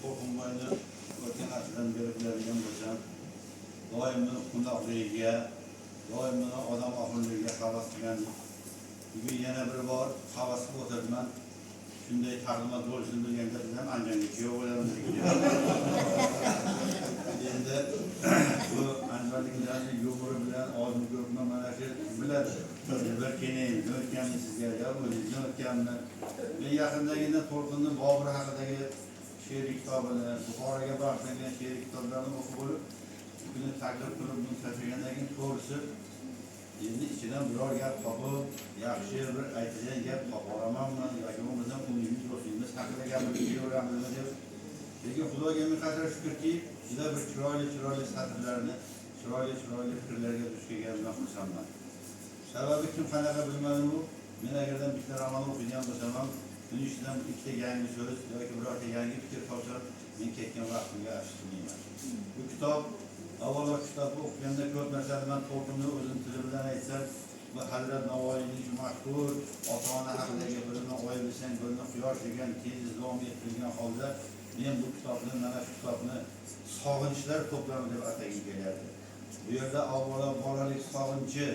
Qo'rqinboyni o'tgan asrdan beri biladigan bo'lsam, doimni qundoqligiga, doimni odam oqilligiga havas qilgan. Bugun yana bir bor havas qilib o'tiribman. Shunday taqdimot bo'lishini bilganda bilan Andijonga kuyov bo'lamiz. Endi bu Andijonliklarning yumori bilan ozmi ko'pmi mana shu biladi. Bir kelingmi, o'tganmi sizga, yo o'zingizni o'tganmi? Men yaqindagina To'lqinning Bobur haqidagi she'r kitobini, Buxoroga bag'ishlangan she'r kitoblarini o'qib bo'lib, buni taklif qilib buni tashlagandan keyin to'g'risi endi ichidan biror gap topib, yaxshi bir aytilgan gap topa olamanmi yoki bo'lmasam umidimiz do'stingiz haqida gapirib kelaveramizmi deb. Lekin Xudoga ming qadar shukrki, juda bir chiroyli satrlarni, chiroyli fikrlarga duch kelganimdan xursandman. Sababi kim qanaqa bilmadim-ku, men agardan bitta roman o'qigan bo'lsam ham, buning ichidan ikkita yangi so'z yoki birorta yangi fikr topsam, men ketgan vaqtimga afsuslanmayman. Bu kitob avvalo kitobni o'qiganda ko'p narsani man To'lqinni o'zini tili bilan aytsam, bu Hazrat Navoiyning mashhur ota-ona haqidagi birini oy bilsang, birini quyosh degan tez davom ettirilgan holda men bu kitobni, mana shu kitobni sog'inchlar to'plami deb atagim kelardi. Bu yerda avvalo bolalik sog'inchi,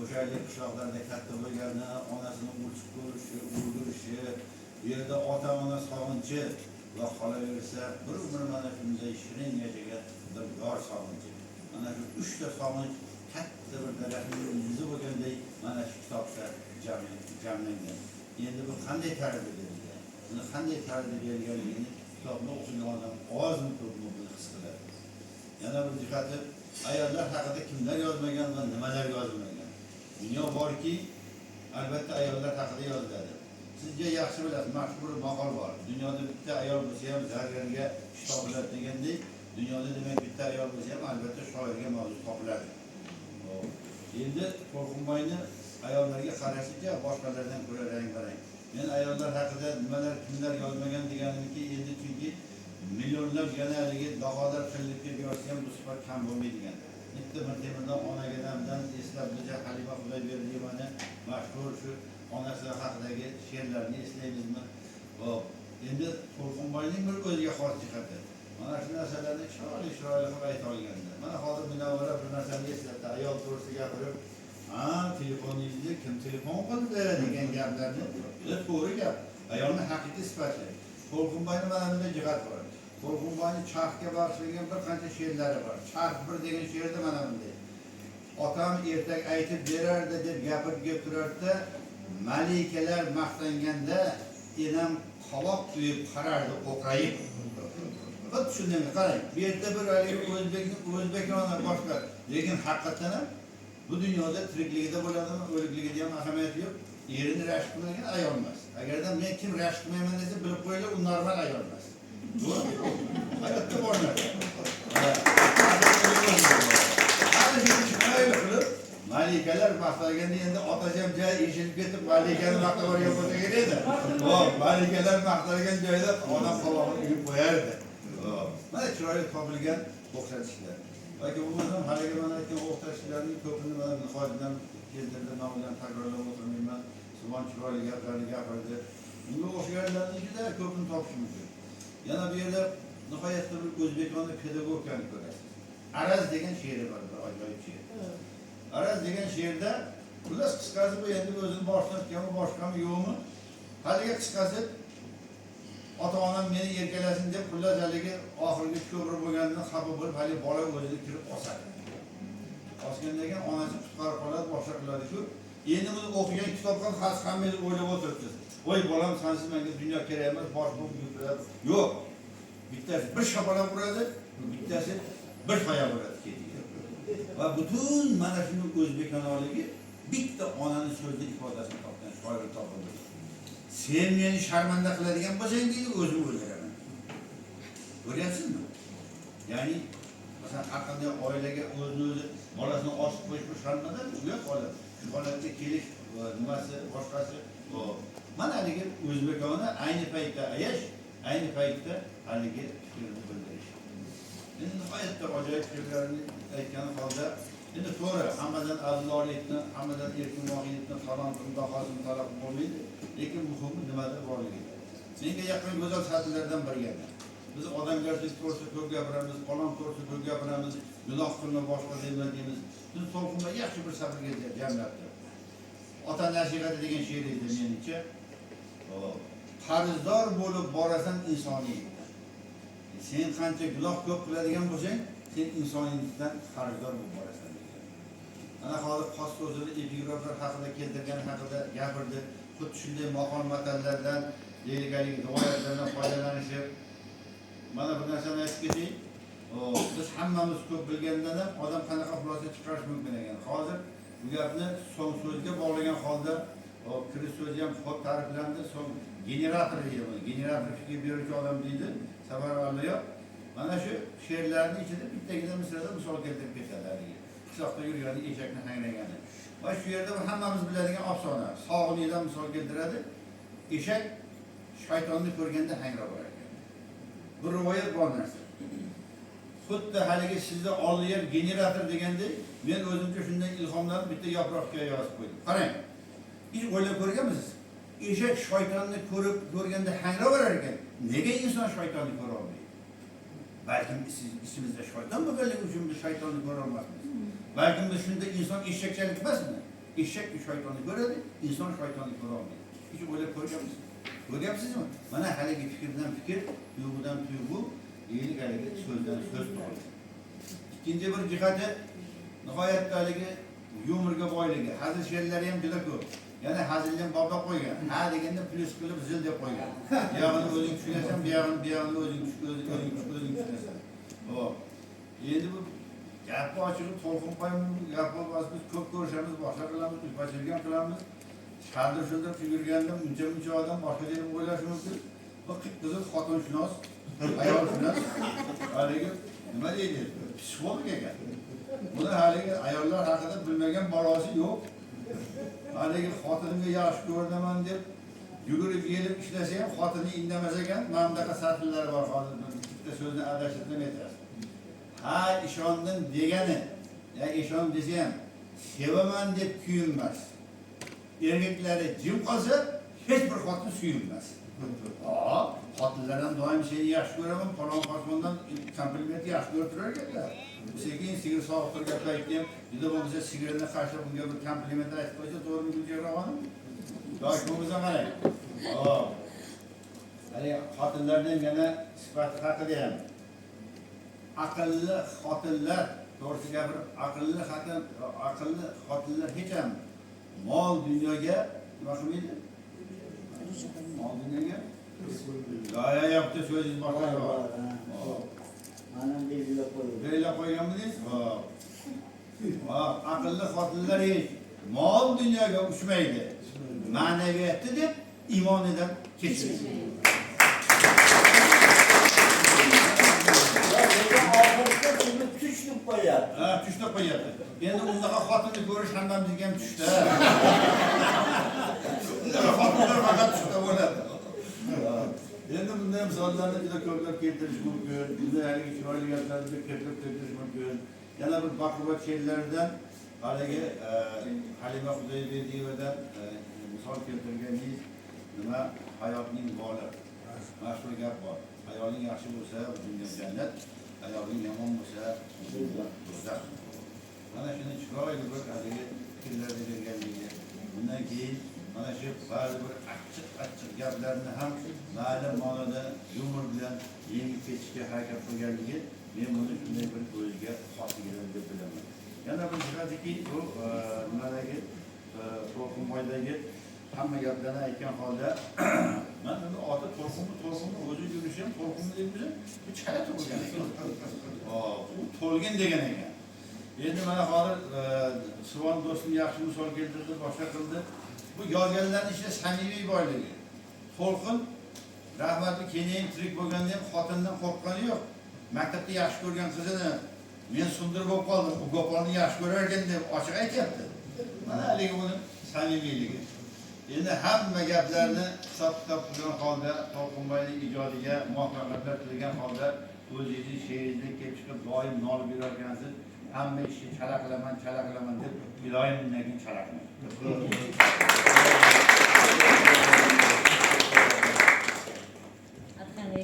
o'sha qishloqlarda katta bo'lganda onasini urchib ko'rishi, o'ldirishi, bu yerda ota-ona sog'inchi va qolaversa bir umr mana shunday shirin yashagan bir yor sog'inchi. Mana shu uchta sog'inch katta bir daraxtning ildizi bo'lganday mana shu kitobda jamlangan. Endi bu qanday tarbiya berilgan? Buni qanday tarbiya berilganligini kitobni o'qigan odam ozmi ko'pmi buni his qiladi. Yana bir jihati, ayollar haqida kimlar yozmagan va nimalar yozmagan. Dunyo borki, albatta ayollar haqida yoziladi. Sizga yaxshi bilasiz, mashhur maqol bor. Dunyoda bitta ayol bo'lsa ham zargarga ish topiladi degandek, dunyoda demak bitta ayol bo'lsa ham albatta shoirga mavzu topiladi. Endi Qo'rqinboyni ayollarga qarashicha boshqalardan ko'ra rang-barang. Men ayollar haqida nimalar kimlar yozmagan deganimki, endi chunki millionlab yana haligi daholar qillikka yozsa ham bu sifat kam bo'lmaydigan. Bitta Mirtemirdan onagadamdan eslab biza Halima Xudoyberdiyevani mashhur shu onasi haqidagi she'rlarni eslaymizmi? Hop. Endi Qo'rqinboyning bir o'ziga xos jihati. Mana shu narsalarni chiroyli qilib ayta olganlar. Mana hozir Munavvara bir narsani eslatdi. Ayol to'g'risida gapirib, telefoningizni kim telefon qildi degan gaplarni to'g'ri gap. Ayolni haqiqiy sifati. Qo'rqinboyning mana bunday jihat bor. Qo'rqinboyning charxga bag'ishlangan bir qancha she'rlari bor. Charx bir degan she'rda mana bunday. Otam ertak aytib berardi deb gapirib turardi. Malikalar maqtanganda enam qaloq tuyib qarardi o'qrayib. Bak shunday qarang. Bu yerda bir o'zbekona boshqa. Lekin haqiqatan ham bu dunyoda tirikligida bo'ladimi, o'likligida ham ahamiyati yo'q. Erini rashk qilmagan ayol emas. Agarda men kim rashk qilmayman desa, bilib qo'yinglar, u normal ayol emas. To'g'ri? Hayotda bor narsa. Malikalar maqtaganda endi otacham joy eshilib ketib, malikani maqtab olgan bo'lsa kerak edi. Hop, malikalar maqtalgan joyda odam qolog'ini uyib qo'yardi. Mana chiroyli topilgan o'xshatishlar. Yoki bo'lmasam haligi mana aytgan o'xshatishlarning ko'pini mana nihoyatdan keltirdim, men ularni takrorlab o'tirmayman. Subhan chiroyli gaplarni gapirdi. Bunga o'xshaganlarning juda ko'pini topish mumkin. Yana bu yerda nihoyatda bir o'zbekona pedagogikani ko'rasiz. Araz degan she'ri bor, bir ajoyib she'r. Araz degan she'rda xullas qisqasi bu endi o'zini boshlatganmi, boshqami yo'qmi? Haligi qisqasi ota-onam meni erkalasin deb xullas haligi oxirgi ko'pir bo'lganini xafa bo'lib, haligi bola o'zini kirib osadi. Osgandan keyin onasi qutqarib qoladi, boshqa qiladi-ku. Endi buni o'qigan kitobdan hammangiz o'ylab o'tiribsiz. Voy bolam, sensiz menga dunyo kerak emas, bosh bo'lib yuradi. Yo'q. Bittasi bir shapalab uradi, bittasi bir qo'ya uradi ketiga. Va butun mana shuni o'zbekonoligi bitta onaning so'zida ifodasini topgan shoir topildi. Sen meni sharmanda qiladigan bo'lsang deydi, o'zim o'ldiraman. Ko'ryapsizmi? Ya'ni masalan har qanday oilaga o'zini bolasini osib qo'yish sharmanda, uyat oladi. Shu holatga kelish nimasi boshqasi. Mana haligi o'zbekona ayni paytda ayash, ayni paytda haligi fikrni bildirish. Endi nihoyatda ajoyib fikrlarni aytgan holda, endi to'g'ri, hammadan abdullohlikni, hammadan erkinmoqlikni, talantni, bahosini talab bo'lmaydi, lekin muhimi nimadir borligi. Menga yaqin go'zal satrlardan biri yana. Biz odamgarchilik to'g'risida ko'p gapiramiz, falon to'g'risida ko'p gapiramiz, gunoh qilma boshqa deymiz. Biz to'lqinda yaxshi bir sabrga jamlatdi. Ota nasihat degan she'r edi menimcha. Qarzdor bo'lib borasan insoniylikdan. Sen qancha gunoh ko'p qiladigan bo'lsang, sen insoniylikdan qarzdor bo'lib borasan degan. Ana hozir Qost o'zida epigraflar haqida keltirgan haqida gapirdi. Xuddi shunday maqol matallardan, deyilganlik rivoyatlardan foydalanishib, mana bir narsani aytib ketaylik. Biz hammamiz ko'p bilgandan ham odam qanaqa xulosa chiqarish mumkin ekan. Hozir bu gapni so'ng so'zga bog'lagan holda kirish so'zi ham xo'p ta'riflandi. So'ng generator deydi. Generator fikr beruvchi odam deydi. Samarqandda mana shu she'rlarning ichida bittagina misrada misol keltirib ketadi. Qishloqda yurgan eshakni hangragani. Va shu yerda hammamiz biladigan afsona. Sog'liqdan misol keltiradi. Eshak shaytonni ko'rganda hangrab qolar ekan. Bu rivoyat bor narsa. Xuddi haligi sizda oliyar generator deganda men o'zimcha shunday ilhomlanib bitta yopiroqqa yozib qo'ydim. Qarang. Hiç o'ylab ko'rganmisiz? Eshak shaytonni ko'rganda hangrab qolar ekan. Nega inson shaytonni ko'ra olmaydi? Balkim ichimizda shayton bo'lganligi uchun biz shaytonni ko'ra olmasmiz. Balkim biz shunda inson eshakchalik emasmi? Eshak shaytonni ko'radi, inson shaytonni ko'ra olmaydi. Hiç o'ylab ko'rganmisiz? Ko'ryapsizmi? Mana haligi fikrdan fikr, tuyg'udan tuyg'u, deylik haligi so'zdan so'z tug'iladi. Ikkinchi bir jihati nihoyatda haligi yumorga boyligi, hazil she'rlari ham juda ko'p. Yana hazildan boblab qo'ygan. Ha deganda plus qilib zil deb qo'ygan. Bu yog'ini o'zing tushunasan, bu yog'ini o'zing tushunasan. Hop. Endi bu gapni ochig'i to'lqin qo'yamiz, gapni biz ko'p ko'rishamiz, boshqa qilamiz, uchpachilgan qilamiz. Shardir yurganda muncha odam boshqa deb o'ylashi mumkin. Bu qizil xotinshunos, ayolshunos, haligi nima deydi? Psixolog ekan. Buni haligi ayollar haqida bilmagan balosi yo'q. Haligi xotinimga yaxshi ko'rdaman deb yugurib yelib ishlasa ham xotini indamas ekan. Mana bunaqa satrlar bor hozir. Bitta so'zni adashtirib aytasiz. Ha ishondim degani, ya ishon desa ham sevaman deb kuyinmas. Erkeklari jim qolsa hech bir xotin suyulmas. Xotinlar ham doim seni yaxshi ko'raman, falon xotmondan kompliment yaxshi ko'rib turar ekanlar. Sekin sigir sog'ib gaplaydi ham, juda bo'lmasa sigirni qarshi bunga bir kompliment aytib qo'ysa to'g'rimi Gulchehronim? Yosh bo'lmasa qarang. Hali xotinlarning yana sifati haqida ham aqlli xotinlar, to'g'ri gapirib, aqlli xotinlar hech ham mol dunyoga nima qilmaydi? Mol dunyoga g'oya yo'qda so'zingiz boshqa bor. Mana belgilab qo'yganmidingiz? Aqlli xotinlar hech mol dunyoga uchmaydi. Ma'naviyatni deb iymonidan kechmaydi. Tushib qo'yadi. Endi unaqa xotinni ko'rish hammamizga ham tushdi. Xotinlar faqat tushda bo'ladi. Endi bunday misollarni juda ko'plab keltirish mumkin. Bunday haligi chiroyli gaplarni ko'plab keltirish mumkin. Yana bir baquvvat she'rlardan haligi Halima Xudayberdiyevadan misol keltirganingiz nima hayotning boli. Mashhur gap bor. Ayoling yaxshi bo'lsa, dunyo jannat, ayoling yomon bo'lsa, do'zax. Mana shuni chiroyli bir haligi fikrlarni berganligi. Bundan keyin mana shu ba'zi bir achchiq gaplarni ham ma'lum ma'noda yumor bilan yengib ketishga harakat qilganligi men buni shunday bir o'ziga xosligidan deb bilaman. Yana bir jihatiki bu nimadagi To'lqinboydagi hamma gaplarni aytgan holda men uni oti To'lqinni o'zi yurishi ham To'lqinni deb bilan bu chala tug'ilgan ekan. U to'lgin degan ekan. Endi mana hozir Suvon do'stim yaxshi misol keltirdi, boshqa qildi. Bu yozganlarning ichida samimiy boyligi. To'lqin rahmatli keyin tirik bo'lganda ham xotindan qo'rqqani yo'q. Maktabda yaxshi ko'rgan qizini men sundirib bo'lib qoldim, u Gopolni yaxshi ko'rar ekan deb ochiq aytyapti. Mana haligi uni samimiyligi. Endi hamma gaplarni hisob-kitob qilgan holda To'lqinboyning ijodiga muvaffaqiyatlar tilagan holda o'zingizni she'ringizdan kelib chiqib doim nolib yurarkansiz. Hamma ishni chala qilaman deb iloyim undan keyin chala qilaman.